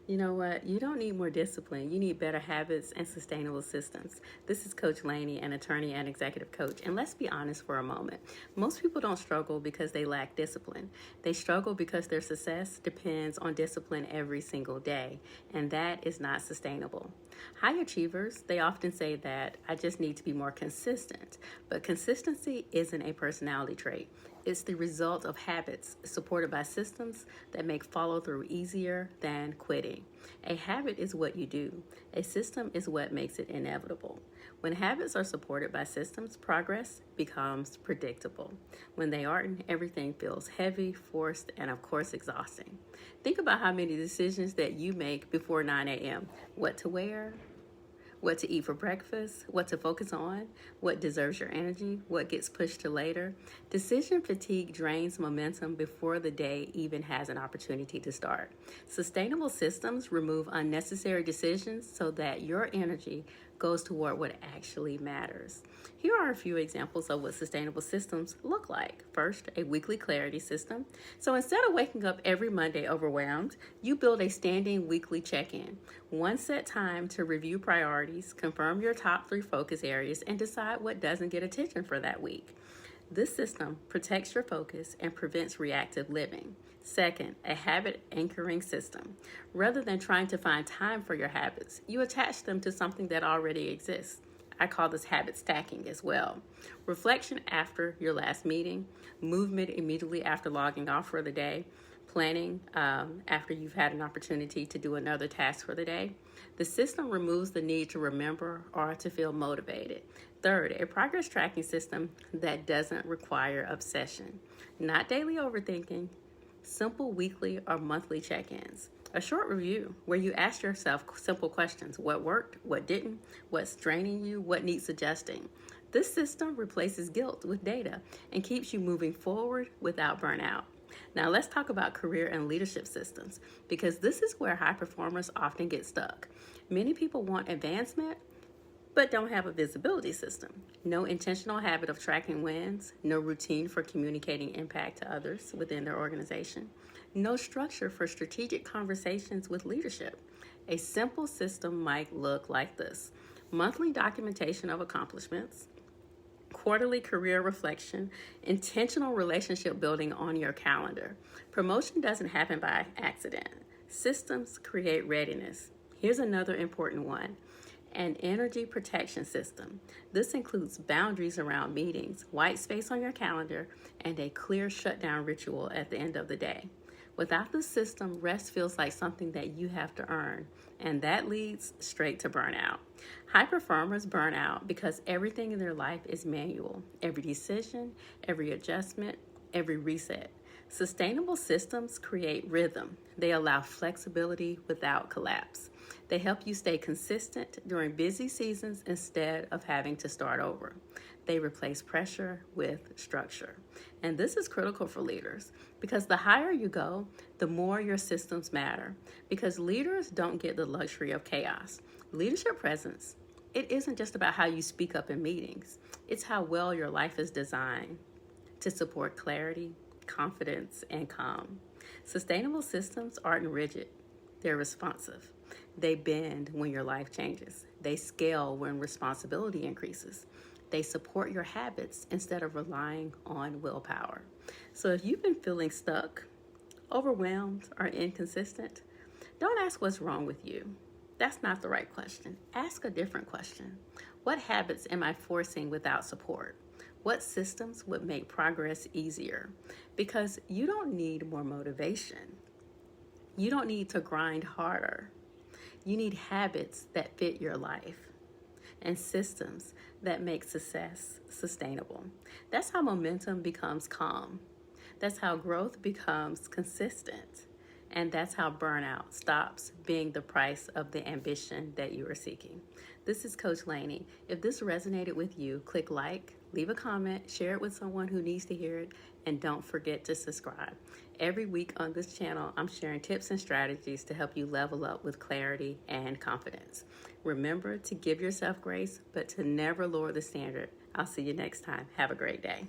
You know what? You don't need more discipline. You need better habits and sustainable systems. This is Coach Lani, an attorney and executive coach. And let's be honest for a moment. Most people don't struggle because they lack discipline. They struggle because their success depends on discipline every single day. And that is not sustainable. High achievers, they often say that I just need to be more consistent. But consistency isn't a personality trait. It's the result of habits supported by systems that make follow through easier than quitting. A habit is what you do, a system is what makes it inevitable. When habits are supported by systems, progress becomes predictable. When they aren't, everything feels heavy, forced, and of course exhausting. Think about how many decisions that you make before 9 a.m. What to wear, what to eat for breakfast, what to focus on, what deserves your energy, what gets pushed to later. Decision fatigue drains momentum before the day even has an opportunity to start. Sustainable systems remove unnecessary decisions so that your energy goes toward what actually matters. Here are a few examples of what sustainable systems look like. First, a weekly clarity system. So instead of waking up every Monday overwhelmed, you build a standing weekly check-in. One set time to review priorities, confirm your top 3 focus areas, and decide what doesn't get attention for that week. This system protects your focus and prevents reactive living. Second, a habit anchoring system. Rather than trying to find time for your habits, you attach them to something that already exists. I call this habit stacking as well. Reflection after your last meeting, movement immediately after logging off for the day, planning after you've had an opportunity to do another task for the day. The system removes the need to remember or to feel motivated. Third, a progress tracking system that doesn't require obsession. Not daily overthinking, simple weekly or monthly check-ins. A short review where you ask yourself simple questions. What worked? What didn't? What's draining you? What needs adjusting? This system replaces guilt with data and keeps you moving forward without burnout. Now let's talk about career and leadership systems, because this is where high performers often get stuck. Many people want advancement, but don't have a visibility system. No intentional habit of tracking wins, no routine for communicating impact to others within their organization, no structure for strategic conversations with leadership. A simple system might look like this: monthly documentation of accomplishments, quarterly career reflection, intentional relationship building on your calendar. Promotion doesn't happen by accident. Systems create readiness. Here's another important one: an energy protection system. This includes boundaries around meetings, white space on your calendar, and a clear shutdown ritual at the end of the day. Without the system, rest feels like something that you have to earn, and that leads straight to burnout. High performers burn out because everything in their life is manual. Every decision, every adjustment, every reset. Sustainable systems create rhythm. They allow flexibility without collapse. They help you stay consistent during busy seasons instead of having to start over. They replace pressure with structure. And this is critical for leaders, because the higher you go, the more your systems matter. Because leaders don't get the luxury of chaos. Leadership presence, it isn't just about how you speak up in meetings. It's how well your life is designed to support clarity, confidence, and calm. Sustainable systems aren't rigid. They're responsive. They bend when your life changes. They scale when responsibility increases. They support your habits instead of relying on willpower. So if you've been feeling stuck, overwhelmed, or inconsistent, don't ask what's wrong with you. That's not the right question. Ask a different question. What habits am I forcing without support? What systems would make progress easier? Because you don't need more motivation. You don't need to grind harder. You need habits that fit your life and systems that make success sustainable. That's how momentum becomes calm. That's how growth becomes consistent. And that's how burnout stops being the price of the ambition that you are seeking. This is Coach Lani. If this resonated with you, click like, leave a comment, share it with someone who needs to hear it, and don't forget to subscribe. Every week on this channel, I'm sharing tips and strategies to help you level up with clarity and confidence. Remember to give yourself grace, but to never lower the standard. I'll see you next time. Have a great day.